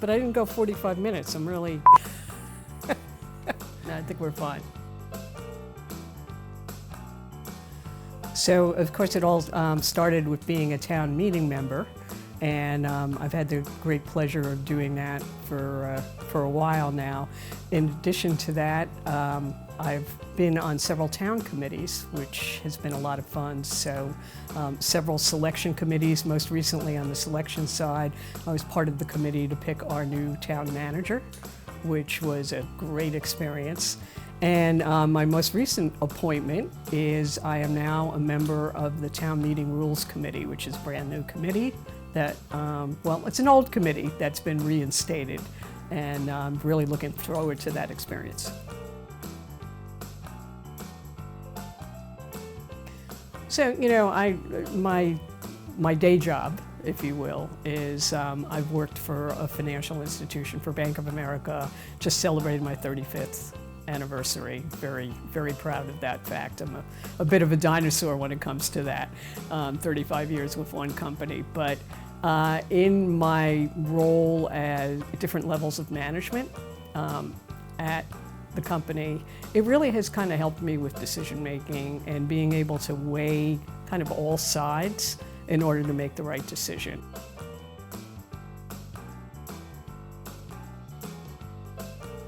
but I didn't go 45 minutes. I'm really, no, I think we're fine. So, of course, it all started with being a town meeting member, and I've had the great pleasure of doing that for a while now. In addition to that, I've been on several town committees, which has been a lot of fun. So, several selection committees, most recently on the selection side. I was part of the committee to pick our new town manager, which was a great experience. And my most recent appointment is I am now a member of the Town Meeting Rules Committee, which is a brand new committee that, well, it's an old committee that's been reinstated, and I'm really looking forward to that experience. So, you know, my day job, if you will, is I've worked for a financial institution, for Bank of America, just celebrated my 35th anniversary. Very, very proud of that fact. I'm a bit of a dinosaur when it comes to that, 35 years with one company. But in my role at different levels of management at the company, it really has kind of helped me with decision making and being able to weigh kind of all sides in order to make the right decision.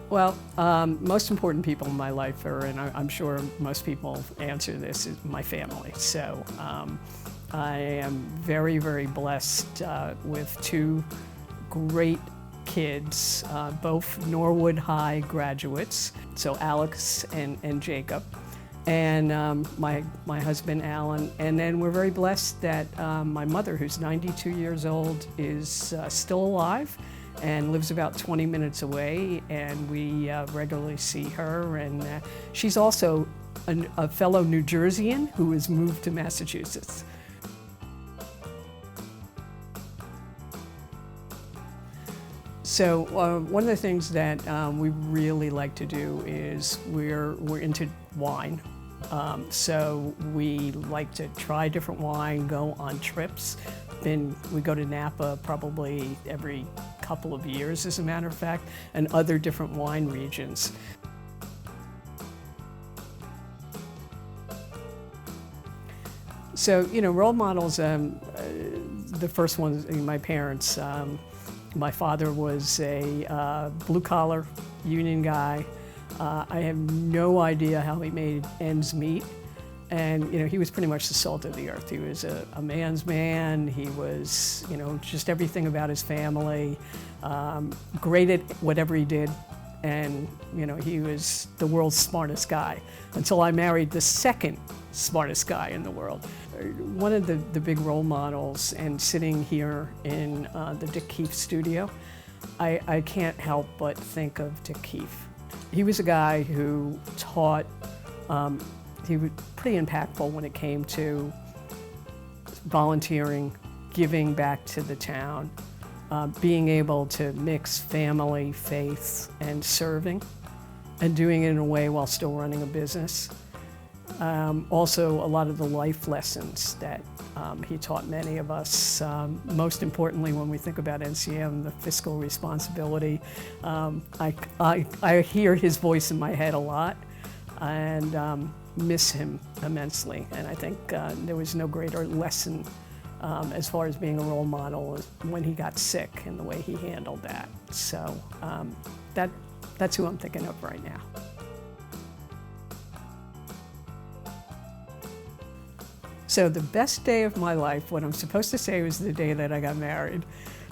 Well, most important people in my life are, and I'm sure most people answer this, is my family. So I am very, very blessed with two great kids, both Norwood High graduates, so Alex and Jacob, and my husband Alan. And then we're very blessed that my mother, who's 92 years old, is still alive and lives about 20 minutes away, and we regularly see her. And she's also a fellow New Jerseyan who has moved to Massachusetts. So one of the things that we really like to do is we're into wine. So we like to try different wine, go on trips. Then we go to Napa probably every couple of years, as a matter of fact, and other different wine regions. So, you know, role models, the first one, my parents. My father was a blue-collar union guy. I have no idea how he made ends meet. And, you know, he was pretty much the salt of the earth. He was a man's man. He was, you know, just everything about his family. Great at whatever he did. And, you know, he was the world's smartest guy until I married the second smartest guy in the world. One of the big role models, and sitting here in the Dick Keefe studio, I can't help but think of Dick Keefe. He was a guy who taught, he was pretty impactful when it came to volunteering, giving back to the town, being able to mix family, faith, and serving, and doing it in a way while still running a business. Also, a lot of the life lessons that he taught many of us. Most importantly, when we think about NCM, the fiscal responsibility. I hear his voice in my head a lot, and miss him immensely. And I think there was no greater lesson as far as being a role model as when he got sick and the way he handled that. So that's who I'm thinking of right now. So the best day of my life, what I'm supposed to say was the day that I got married.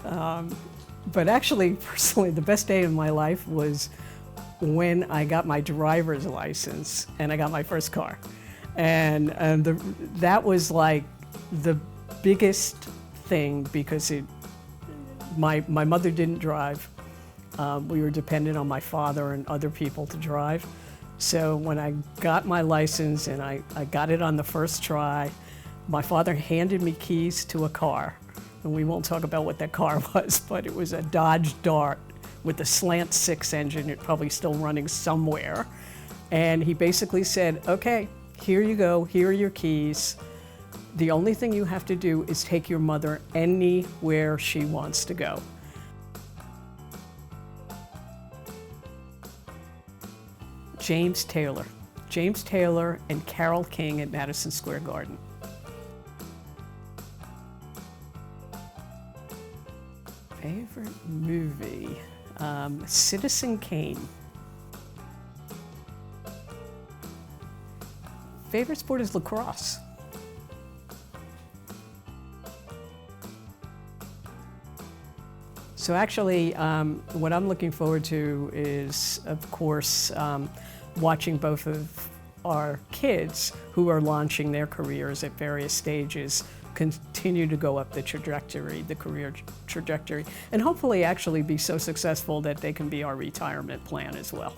But actually, personally, the best day of my life was when I got my driver's license and I got my first car. And that was like the biggest thing, because my mother didn't drive. We were dependent on my father and other people to drive. So when I got my license and I got it on the first try, my father handed me keys to a car. And we won't talk about what that car was, but it was a Dodge Dart with a slant 6 engine. It's probably still running somewhere. And he basically said, okay, here you go, here are your keys. The only thing you have to do is take your mother anywhere she wants to go. James Taylor. James Taylor and Carole King at Madison Square Garden. Favorite movie? Citizen Kane. Favorite sport is lacrosse. So actually, what I'm looking forward to is, of course, watching both of our kids who are launching their careers at various stages continue to go up the trajectory, the career trajectory, and hopefully actually be so successful that they can be our retirement plan as well.